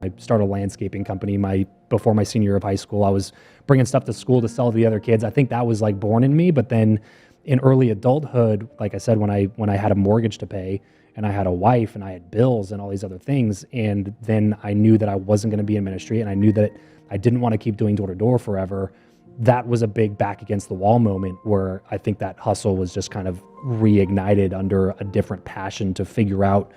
I started a landscaping company before my senior year of high school. I was bringing stuff to school to sell to the other kids. I think that was like born in me. But then in early adulthood, like I said, when I had a mortgage to pay and I had a wife and I had bills and all these other things, and then I knew that I wasn't going to be in ministry, and I knew that I didn't want to keep doing door to door forever. That was a big back against the wall moment where I think that hustle was just kind of reignited under a different passion to figure out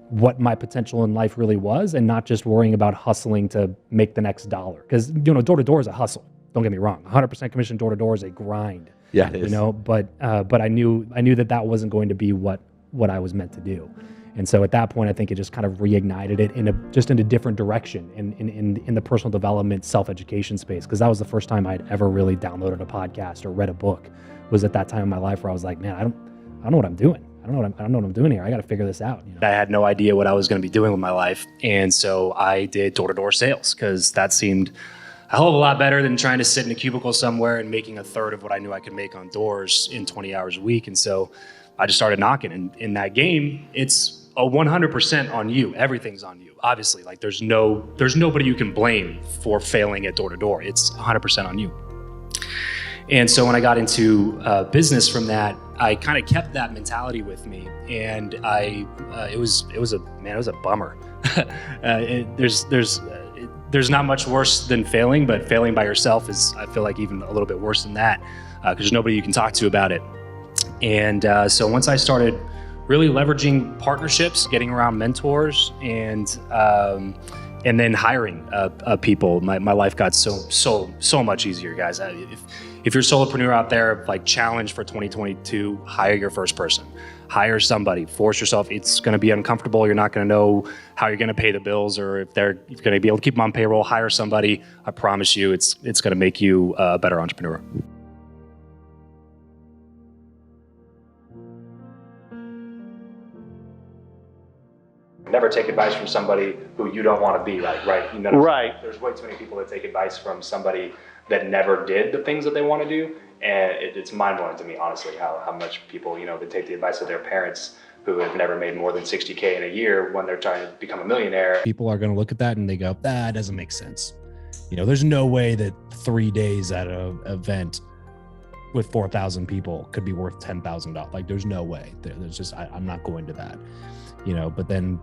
what my potential in life really was, and not just worrying about hustling to make the next dollar. Because, door to door is a hustle. Don't get me wrong. 100% commission door to door is a grind. Yeah, it is. But I knew that wasn't going to be what I was meant to do. And so at that point, I think it just kind of reignited it in a different direction in the personal development, self-education space. Because that was the first time I'd ever really downloaded a podcast or read a book, was at that time in my life where I was like, man, I don't know what I'm doing. I don't know what I'm doing here. I got to figure this out. I had no idea what I was going to be doing with my life. And so I did door-to-door sales because that seemed a hell of a lot better than trying to sit in a cubicle somewhere and making a third of what I knew I could make on doors in 20 hours a week. And so I just started knocking. And in that game, it's a 100% on you. Everything's on you. Obviously, like there's nobody you can blame for failing at door-to-door. It's 100% on you. And so when I got into business from that, I kind of kept that mentality with me, and it was a bummer. There's not much worse than failing, but failing by yourself is, I feel like, even a little bit worse than that, because there's nobody you can talk to about it. And so once I started really leveraging partnerships, getting around mentors, and then hiring people, my life got so much easier, guys. If you're a solopreneur out there, like, challenge for 2022, hire your first person. Hire somebody, force yourself. It's going to be uncomfortable. You're not going to know how you're going to pay the bills or if you're going to be able to keep them on payroll. Hire somebody. I promise you, it's going to make you a better entrepreneur. Never take advice from somebody who you don't want to be like, right? Right. There's way too many people that take advice from somebody that never did the things that they want to do. And it's mind-blowing to me, honestly, how much people, they take the advice of their parents who have never made more than $60K in a year when they're trying to become a millionaire. People are going to look at that and they go, that doesn't make sense. There's no way that 3 days at an event with 4,000 people could be worth $10,000. Like, there's no way. There's just, I'm not going to that, but then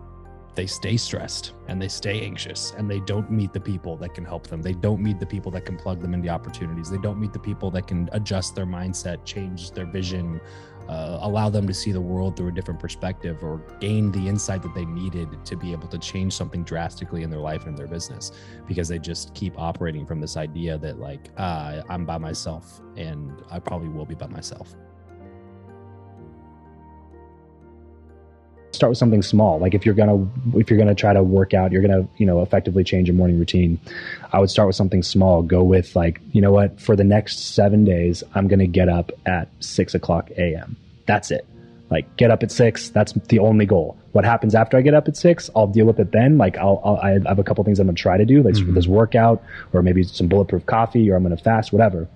they stay stressed and they stay anxious and they don't meet the people that can help them. They don't meet the people that can plug them into opportunities. They don't meet the people that can adjust their mindset, change their vision, allow them to see the world through a different perspective, or gain the insight that they needed to be able to change something drastically in their life and in their business, because they just keep operating from this idea that, like, I'm by myself and I probably will be by myself. Start with something small. Like, if you're gonna try to work out, you're gonna effectively change your morning routine, I would start with something small. Go with, like, what, for the next 7 days, I'm gonna get up at 6:00 a.m. That's it. Like, get up at 6. That's the only goal. What happens after I get up at 6, I'll deal with it then. Like, I have a couple things I'm gonna try to do, like this workout, or maybe some bulletproof coffee, or I'm gonna fast, whatever.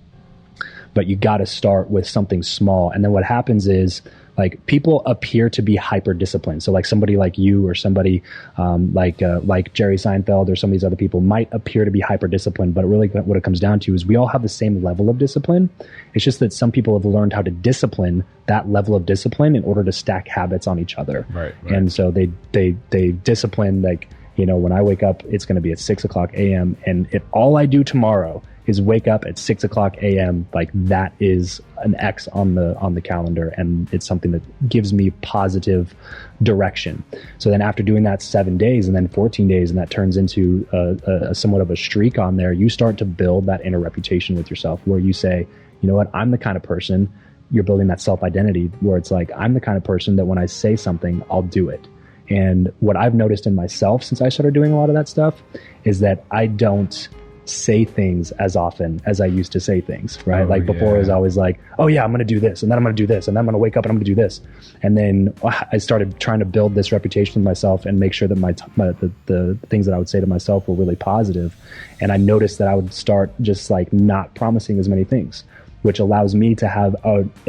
But you got to start with something small. And then what happens is, like, people appear to be hyper disciplined. So, like, somebody like you, or somebody like Jerry Seinfeld, or some of these other people might appear to be hyper disciplined, but really what it comes down to is we all have the same level of discipline. It's just that some people have learned how to discipline that level of discipline in order to stack habits on each other. Right. And so they discipline, like, when I wake up, it's going to be at 6:00 a.m. And if all I do tomorrow is wake up at 6:00 a.m., like, that is an X on the calendar, and it's something that gives me positive direction. So then after doing that 7 days and then 14 days, and that turns into a somewhat of a streak on there, you start to build that inner reputation with yourself, where you say, you know what, I'm the kind of person, you're building that self-identity where it's like, I'm the kind of person that when I say something, I'll do it. And what I've noticed in myself since I started doing a lot of that stuff is that I don't say things as often as I used to say things, right? Before, it was always like, oh yeah, I'm going to do this, and then I'm going to do this, and then I'm going to wake up and I'm going to do this. And then I started trying to build this reputation with myself and make sure that the things that I would say to myself were really positive. And I noticed that I would start just, like, not promising as many things, which allows me to have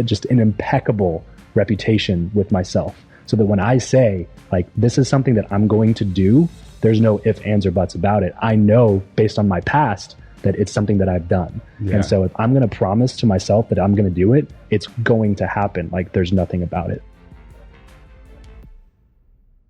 just an impeccable reputation with myself. So that when I say, like, this is something that I'm going to do, There's no ifs, ands, or buts about it. I know based on my past that it's something that I've done. And so if I'm going to promise to myself that I'm going to do it, it's going to happen. Like there's nothing about it.